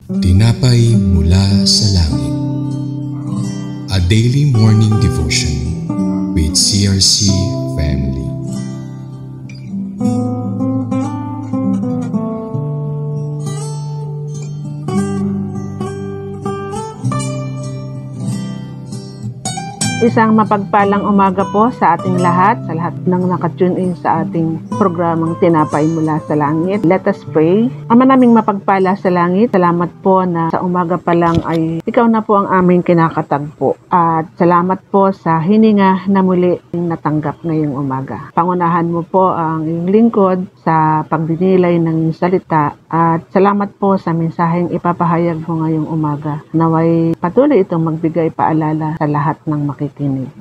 Tinapay mula sa langit. A daily morning devotion with CRC Family. Isang mapagpalang umaga po sa ating lahat, sa lahat ng nakatune in sa ating programang Tinapay Mula sa Langit. Let us pray. Ama naming mapagpala sa langit, salamat po na sa umaga pa lang ay ikaw na po ang aming kinakatagpo. At salamat po sa hininga na muli natanggap ngayong umaga. Pangunahan mo po ang iyong lingkod sa pagdinilay ng salita at salamat po sa mensaheng ipapahayag mo ngayong umaga. Naway patuloy itong magbigay paalala sa lahat ng makikinig.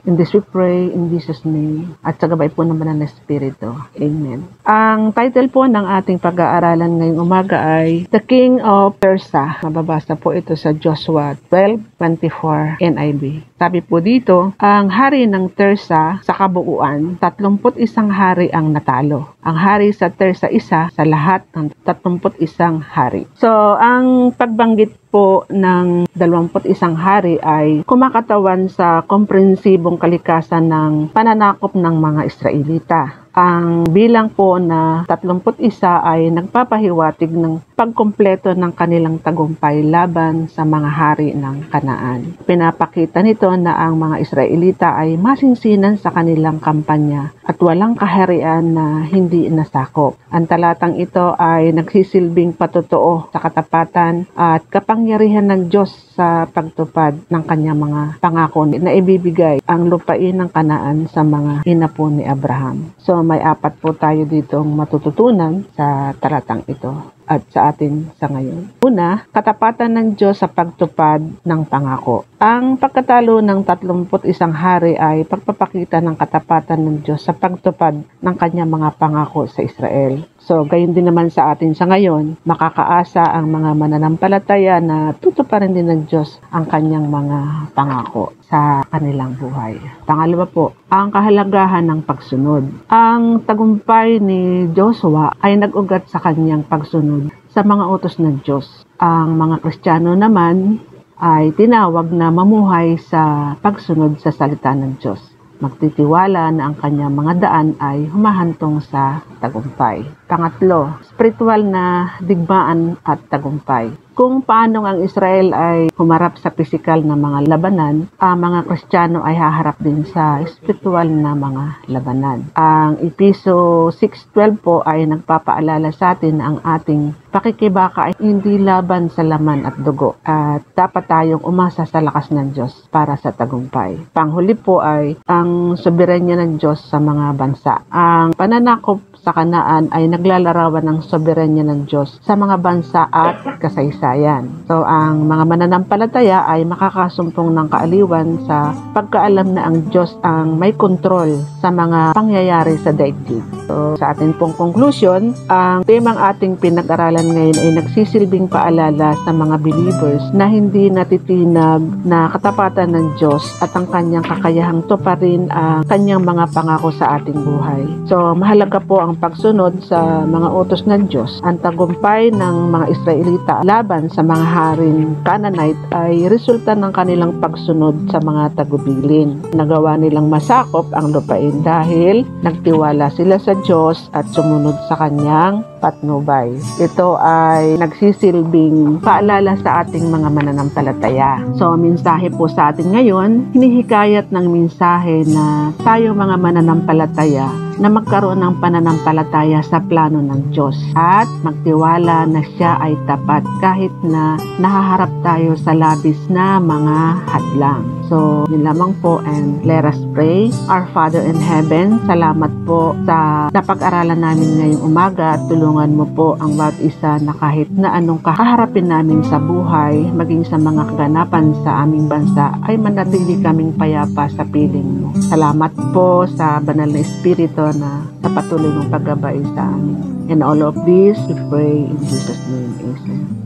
In this we pray, in Jesus' name, at sa gabay po ng Banal na Espiritu. Amen. Ang title po ng ating pag-aaralan ngayong umaga ay The King of Persia. Mababasa po ito sa Joshua 12:24 NIV. Sabi po dito, ang hari ng Tersa sa kabuuan, 31 hari ang natalo. Ang hari sa Tersa isa sa lahat ng 31 hari. So, ang pagbanggit po ng 21 hari ay kumakatawan sa komprehensibong kalikasan ng pananakop ng mga Israelita. Ang bilang po na 31 ay nagpapahiwatig ng pagkumpleto ng kanilang tagumpay laban sa mga hari ng Kanaan. Pinapakita nito na ang mga Israelita ay masinsinan sa kanilang kampanya at walang kaharian na hindi nasakop. Ang talatang ito ay nagsisilbing patotoo sa katapatan at kapangyarihan ng Diyos sa pagtupad ng kanyang mga pangako na ibibigay ang lupain ng Kanaan sa mga inapo ni Abraham. So may 4 po tayo ditong matututunan sa talatang ito at sa atin sa ngayon. Una, katapatan ng Diyos sa pagtupad ng pangako. Ang pagkatalo ng 31 hari ay pagpapakita ng katapatan ng Diyos sa pagtupad ng kanyang mga pangako sa Israel. So, gayon din naman sa atin sa ngayon, makakaasa ang mga mananampalataya na tutuparin din ng Diyos ang kanyang mga pangako sa kanilang buhay. Pangalawa po, ang kahalagahan ng pagsunod. Ang tagumpay ni Joshua ay nag-ugat sa kanyang pagsunod sa mga utos ng Diyos. Ang mga Kristiyano naman ay tinawag na mamuhay sa pagsunod sa salita ng Diyos. Magtitiwala na ang kanyang mga daan ay humahantong sa tagumpay. Pangatlo, spiritual na digmaan at tagumpay. Kung paano ang Israel ay humarap sa pisikal na mga labanan, ang mga Kristiyano ay haharap din sa spiritual na mga labanan. Ang Episo 6:12 po ay nagpapaalala sa atin na ang ating pakikibaka ay hindi laban sa laman at dugo at dapat tayong umasa sa lakas ng Diyos para sa tagumpay. Panghuli po ay ang soberanya ng Diyos sa mga bansa. Ang pananakop sa Kanaan ay naglalarawan ng soberanya ng Diyos sa mga bansa at kasaysayan. So, ang mga mananampalataya ay makakasumpong ng kaaliwan sa pagkaalam na ang Diyos ang may kontrol sa mga pangyayari sa daigdig. So, sa ating pong conclusion, ang temang ating pinag-aralan ngayon ay nagsisilbing paalala sa mga believers na hindi natitinag na katapatan ng Diyos at ang kanyang kakayahang tuparin ang kanyang mga pangako sa ating buhay. So, mahalaga po ang pagsunod sa mga utos ng Diyos. Ang tagumpay ng mga Israelita laban sa mga haring Canaanite ay resulta ng kanilang pagsunod sa mga tagubilin. Nagawa nilang masakop ang lupain dahil nagtiwala sila sa Diyos at sumunod sa kanyang patnubay. Ito ay nagsisilbing paalala sa ating mga mananampalataya. So, mensahe po sa atin ngayon, hinihikayat ng mensahe na tayo mga mananampalataya na magkaroon ng pananampalataya sa plano ng Diyos at magtiwala na siya ay tapat kahit na nahaharap tayo sa labis na mga hadlang. So, yun lamang po and let us pray. Our Father in Heaven, salamat po sa napag-aralan namin ngayong umaga at tulungan mo po ang bawat isa na kahit na anong kakaharapin namin sa buhay, maging sa mga kaganapan sa aming bansa, ay manatili kaming payapa sa piling mo. Salamat po sa Banal na Espiritu na sa patuloy mong paggabay sa amin. And all of this, we pray in Jesus' name.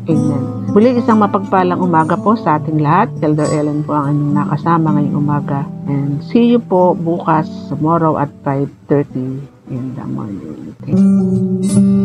Amen. Muli isang mapagpalang umaga po sa ating lahat. Elder Ellen po ang inyong nakasama ngayong umaga. And see you po bukas tomorrow at 5:30 in the morning. Thank you.